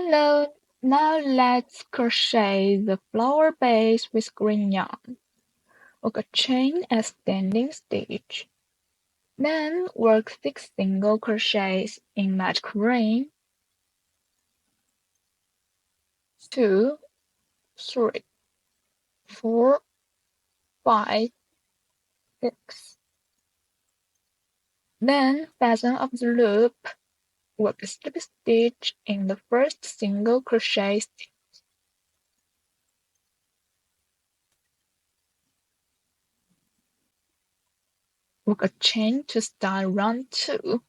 Hello, now let's crochet the flower base with green yarn. Work a chain as standing stitch. Then work 6 single crochets in match green. 2, 3, 4, 5, 6. Then fasten up the loop. Work a slip stitch in the first single crochet stitch. Work a chain to start round 2.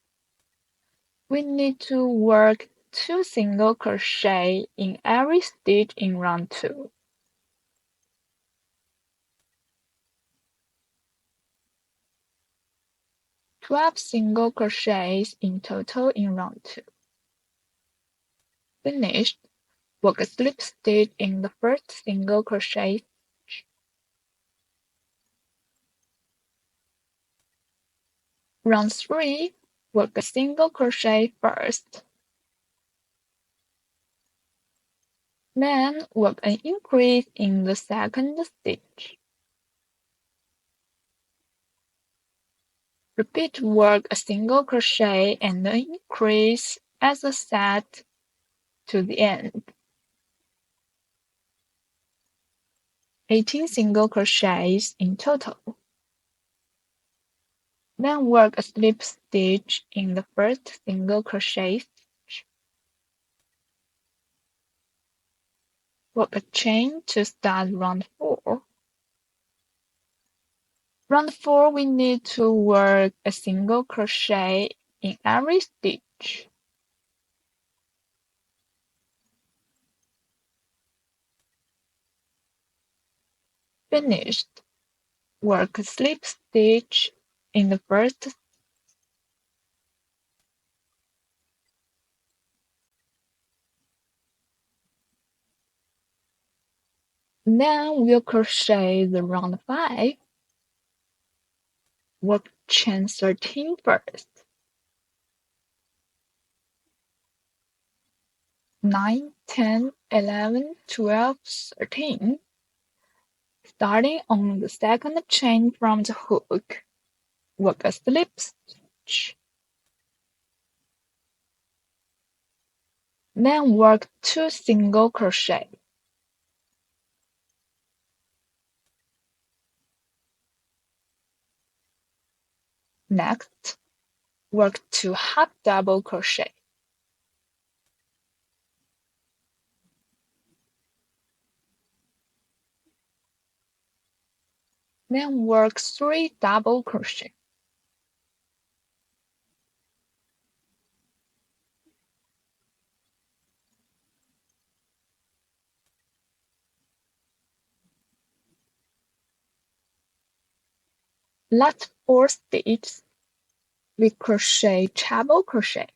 We need to work 2 single crochet in every stitch in round 2. Twelve single crochets in total in round 2. Finished. Work a slip stitch in the first single crochet stitch. Round 3. Work a single crochet first. Then work an increase in the second stitch. Repeat work a single crochet and an increase as a set to the end. 18 single crochets in total. Then work a slip stitch in the first single crochet stitch. Work a chain to start round 4. Round 4, we need to work a single crochet in every stitch. Finished. Work a slip stitch in the first. Then we'll crochet the round 5. Work chain 13 first. 9, 10, 11, 12, 13. Starting on the second chain from the hook, work a slip stitch. Then work 2 single crochet. Next, work 2 half double crochet. Then work 3 double crochet. Last 4 stitches, we crochet treble crochet.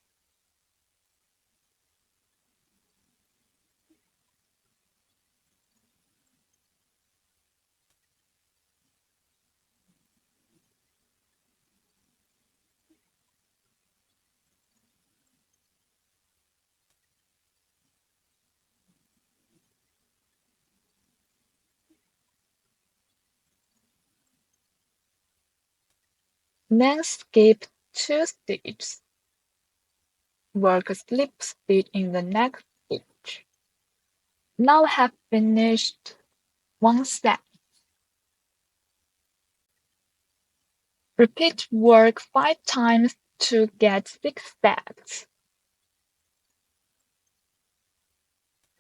Then skip 2 stitches. Work a slip stitch in the next stitch. Now have finished one set. Repeat work 5 times to get 6 sets.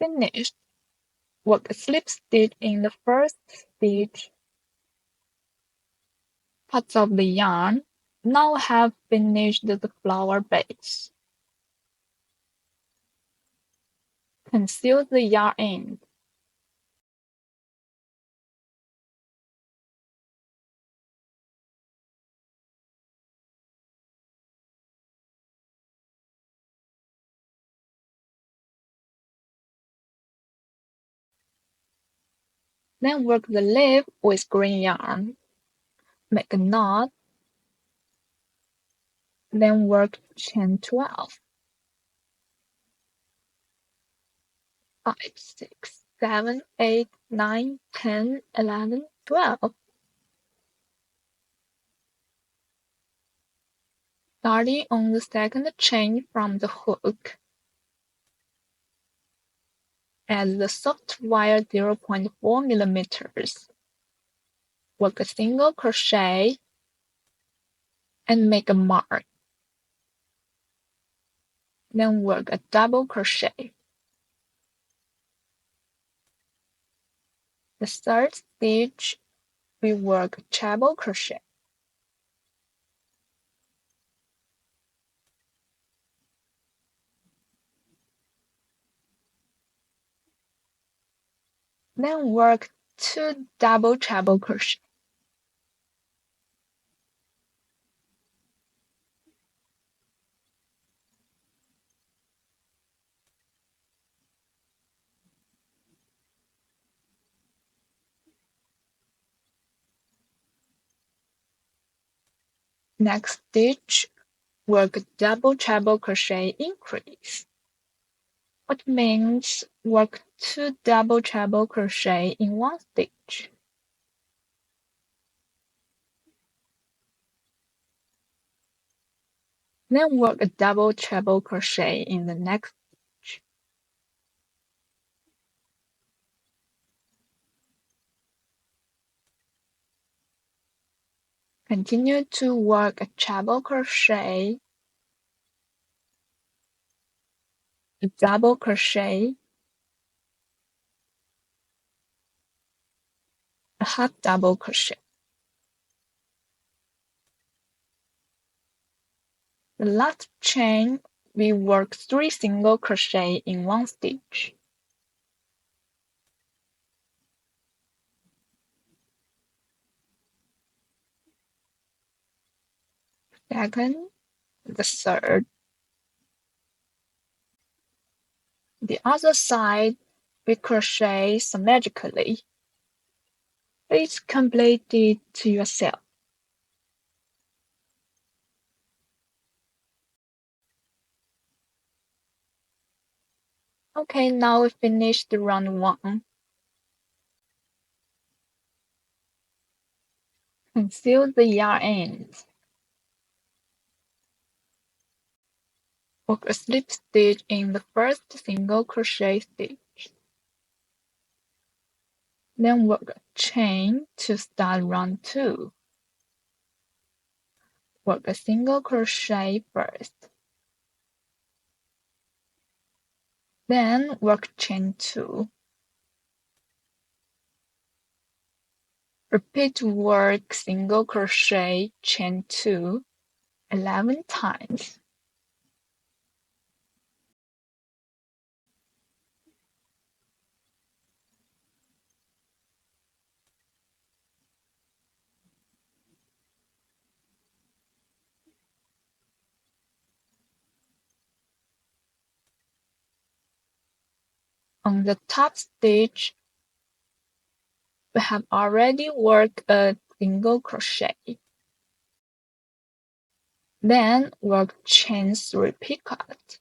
Finished. Work a slip stitch in the first stitch. Parts of the yarn. Now have finished the flower base. Conceal the yarn end. Then work the leaf with green yarn. Make a knot. Then work chain 12. 5, 6, 7, 8, 9, 10, 11, 12. Starting on the second chain from the hook, add the soft wire 0.4 millimeters. Work a single crochet and make a mark. Then work a double crochet. The third stitch, we work treble crochet. Then work 2 double treble crochet. Next stitch, work double treble crochet increase. Which means work 2 double treble crochet in one stitch. Then work a double treble crochet in the next stitch. Continue to work a treble crochet, a double crochet, a half double crochet. The last chain, we work 3 single crochet in one stitch. Second, the third. The other side, we crochet symmetrically. Please complete it to yourself. Okay, now we finished round 1. Conceal the yarn ends. Work a slip stitch in the first single crochet stitch. Then work a chain to start round 2. Work a single crochet first. Then work chain 2. Repeat work single crochet chain 2 11 times. On the top stitch, we have already worked a single crochet. Then work chain 3 picot.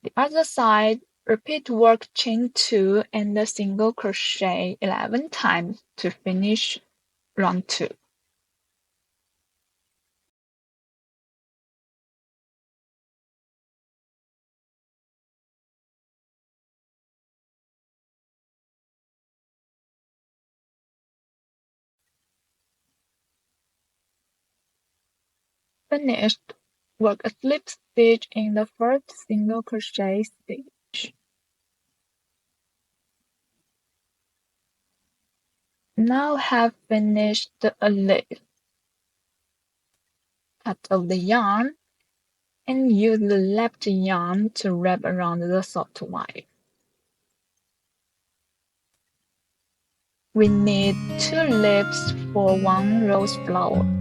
The other side, repeat work chain 2 and a single crochet 11 times to finish round 2. Finished, work a slip stitch in the first single crochet stitch. Now have finished a leaf. Cut off the yarn and use the left yarn to wrap around the soft wire. We need 2 leaves for 1 rose flower.